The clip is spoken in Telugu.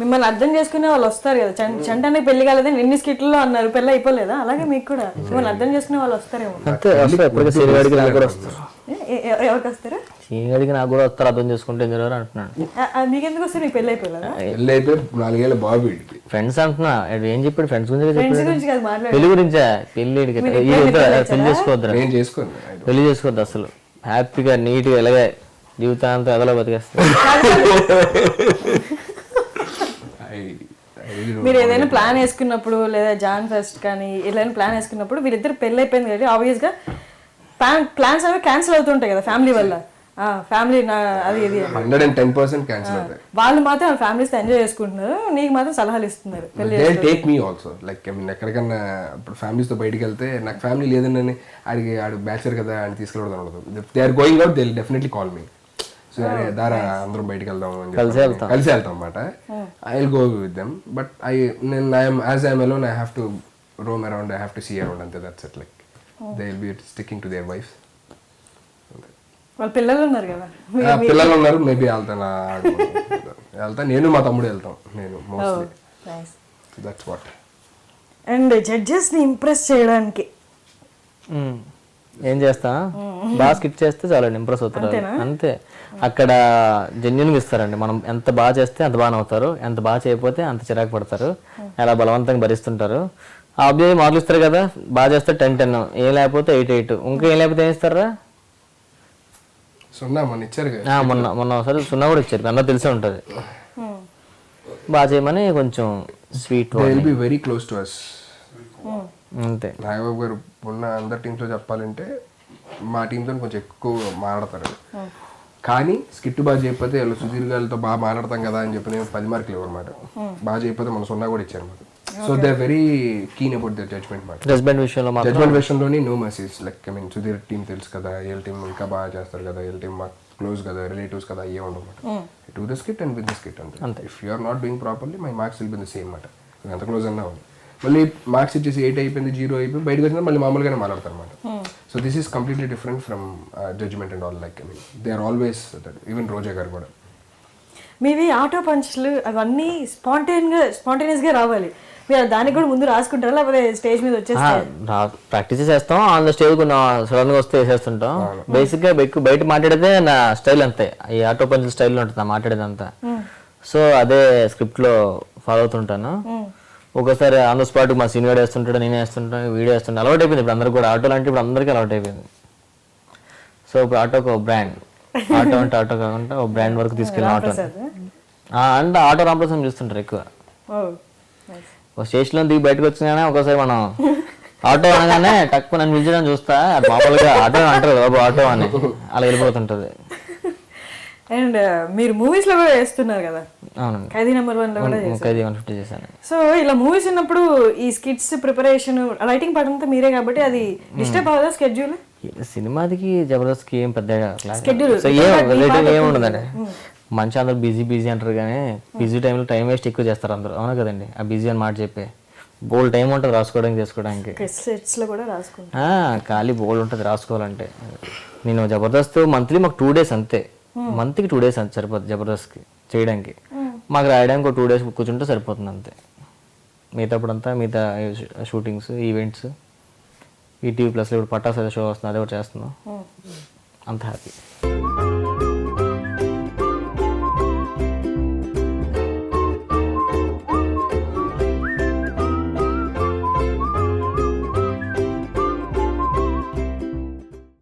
మిమ్మల్ని అర్థం చేసుకునే వాళ్ళు వస్తారు కదా. చంటానికి పెళ్లి కాలేదని ఎన్ని స్కిట్లలో అన్నారు, పెళ్ళి అయిపోలేదా? అలాగే మీకు కూడా మిమ్మల్ని అర్థం చేసుకునే వాళ్ళు వస్తారేమో. ఎవరికి వస్తారా? సీనియర్కి నాకు కూడా వస్తారు, అర్థం చేసుకుంటే అంటున్నాను. నీకెందుకు వస్తారు? నీకు పెళ్ళి అయిపోలేదా? పెళ్ళి అయిపోయి 4 ఏళ్ళ బాబు. ఫ్రెండ్స్ అంటున్నా, ఏం చెప్పాడు? ఫ్రెండ్స్ గురించి కాదు మాట్లాడు. పెళ్లి గురించా? పెళ్లి పెళ్లి చేసుకోవద్దు, నేను చేసుకోను. పెళ్లి చేసుకోవద్దు అసలు. హ్యాపీగా నీట్గా ఎలాగే జీవితాంతం ఎదలో బతికేస్తారు. మీరు ఏదైనా ప్లాన్ వేసుకున్నప్పుడు లేదా జాన్ ఫెస్ట్ కానీ ఏదైనా ప్లాన్ వేసుకున్నప్పుడు వీళ్ళిద్దరు పెళ్ళి అయిపోయింది కాబట్టి ఆబ్వియస్గా ప్లాన్స్ అవి క్యాన్సిల్ అవుతుంటాయి కదా ఫ్యామిలీ వల్ల. ఫ్యామిలీ అది ఇది 110% క్యాన్సిల్ అవుతాయి. వాళ్ళు మాత్రం వాళ్ళ ఫ్యామిలీస్ ఎంజాయ్ చేసుకుంటున్నారు, నీకు మాత్రం సలహాలు ఇస్తున్నారు. Take me also like I mean ఎక్కడికన్నా ఇప్పుడు ఫ్యామిలీస్తో బయటికి వెళ్తే నాకు ఫ్యామిలీ లేదని ఆడు బ్యాచులర్ కదా అని తీసుకెళ్ళడం ఉండదు. They are going out, they will definitely call me. So దారా అందరం బయటికి వెళ్దాం అని కలిసి వెళ్తాం అన్నమాట. I will go with them. But as I'm alone I have to roam around, I have to see around అంతే. That's it. Like they will be sticking to their wife. వాళ్ళ పిల్లలు ఉన్నారు కదా, పిల్లలు ఉన్నారు. మేబీ వెళ్తా నేను మా తమ్ముడు వెళ్తాం. నేను మోస్ట్లీ దట్స్ వాట్. అండ్ జడ్జెస్ని ఇంప్రెస్ చేయడానికి ఏం చేస్తా, బాగా స్కిట్ చేస్తే చాలా ఇంప్రెస్ అవుతారు అంతే. అక్కడ జెన్యున్గా ఇస్తారండి. మనం ఎంత బాగా చేస్తే అంత బాగా నవ్వుతారు, ఎంత బాగా చేయకపోతే అంత చిరాకు పడతారు, అలా బలవంతంగా భరిస్తుంటారు. ఆ అబ్బాయి మార్కులు ఇస్తారు కదా, బాగా చేస్తే 10-10, ఏం లేకపోతే 8-8, ఇంకా ఏం లేకపోతే ఏం ఇస్తారా? మొన్న ఒకసారి 0 కూడా ఇచ్చారు, అందరూ తెలిసే ఉంటుంది. బాగా చేయమని కొంచెం sweet. Very close to us అంతే. నాగబాబు గారు ఉన్న అందరి టీంతో చెప్పాలంటే మా టీంతో కొంచెం ఎక్కువ మాట్లాడతారు. కానీ స్కిట్ బాగా చేయకపోతే వీళ్ళు సుధీర్ గారితో బాగా మాట్లాడతాం కదా అని చెప్పి 10 మార్కులు ఇవ్వమాట. బాగా చేయకపోతే మన 0 కూడా ఇచ్చారు మాట. So they are very keen about their judgement మాట. జడ్జ్మెంట్ విషయంలోని no mercies. Like I mean Sudheer team తెలుసు కదా, వీళ్ళ టీం ఇంకా బాగా చేస్తారు కదా, వీళ్ళ టీం మాకు క్లోజ్ కదా, రిలేటివ్స్ కదా, అయ్యే ఉండమాట. Do the skit and with the skit అంతే. If you are not doing properly my marks will be the same మాట. ఎంత క్లోజ్ అన్నా ఉంది. మళ్ళీ మార్క్స్ ఇచ్చేసి 8 అయిపోయింది, 0 అయిపోయింది, బయటకు వచ్చినా మళ్ళీ మామూలుగానే మాట్లాడతారు అనమాట. So this is completely different from judgement and all. Like I mean they are always that. Even Roja garu కూడా. మీవి ఆటో పంచ్లు అవన్నీ స్పాంటేనియస్గా రావాలి. మీరు దానికి కూడా ముందు రాసుకుంటారా లేకపోతే స్టేజ్ మీద వచ్చేసి ప్రాక్టీస్ చేస్తాం? ఆన్ ద స్టేజ్ సడన్ గా వస్తే వేసేస్తుంటాం. బేసిక్ గా బయట మాట్లాడితే నా స్టైల్ అంతే, ఈ ఆటో పంచ్ స్టైల్లో ఉంటుంది మాట్లాడేది అంతా. సో అదే స్క్రిప్ట్ లో ఫాలో అవుతుంటాను. ఒకసారి ఆన్ ద స్పాట్ మా సీనియర్ వేస్తుంటాడు, నేనే వేస్తుంటాను, వీడియో వేస్తుంటాను. అలవాటు అయిపోయింది ఇప్పుడు అందరు కూడా. ఆటోలు అంటే ఇప్పుడు అందరికీ అలవాటు అయిపోయింది. సో ఇప్పుడు ఆటోకి ఒక బ్రాండ్, ఆటో అంటే ఆటో కాకుండా ఒక బ్రాండ్ వరకు తీసుకెళ్ళి ఆటో అంటే ఆటో రాంప్రసాద్ చూస్తుంటారు ఎక్కువ. స్టేషన్లో దిగి బయటకు వచ్చినా ఒకసారి మనం ఆటో అనగానే తక్కువ నన్ను పిలిచడం చూస్తా, మామూలుగా ఆటో అంటారు బాబు ఆటో అని, అలా వెళ్ళిపోతుంటది. అండ్ మీరు మూవీస్ లో కూడా వేస్తున్నారు కదా? అవునండి, ఖైదీ నెంబర్ 1 లో కూడా ఖైదీ 150 చేశాను. సో ఇలా మూవీస్ ఉన్నప్పుడు ఈ స్కిట్స్ ప్రిపరేషన్ రైటింగ్ పార్ట్ అంతా మీరే కాబట్టి అది డిస్టర్బ్ అవ్వదా స్కెడ్యూల్? సినిమాకి జబర్దస్త్ ఏం పెద్దగా స్కెడ్యూల్ ఏముండదండి. మంచి అందరూ బిజీ అంటారు, కానీ బిజీ టైంలో టైం వేస్ట్ ఎక్కువ చేస్తారు అందరూ. అవునా కదండి? ఆ బిజీ అని మాట చెప్పే బోల్డ్ టైం ఉంటుంది రాసుకోవడానికి, చేసుకోవడానికి. ఖాళీ బోల్డ్ ఉంటుంది రాసుకోవాలంటే. నేను జబర్దస్త్ మంత్లీ మాకు 2 days అంతే, మంత్కి 2 days అంతే సరిపోతుంది జబర్దస్త్కి చేయడానికి. మాకు రాయడానికి ఒక 2 days కూర్చుంటే సరిపోతుంది అంతే. మిగతాప్పుడంతా మిగతా షూటింగ్స్, ఈవెంట్స్, ఈటీవీ ప్లస్లో ఇప్పుడు పటాస్ షో వస్తుంది, అదే ఒకటి చేస్తున్నాం. అంత హ్యాపీ.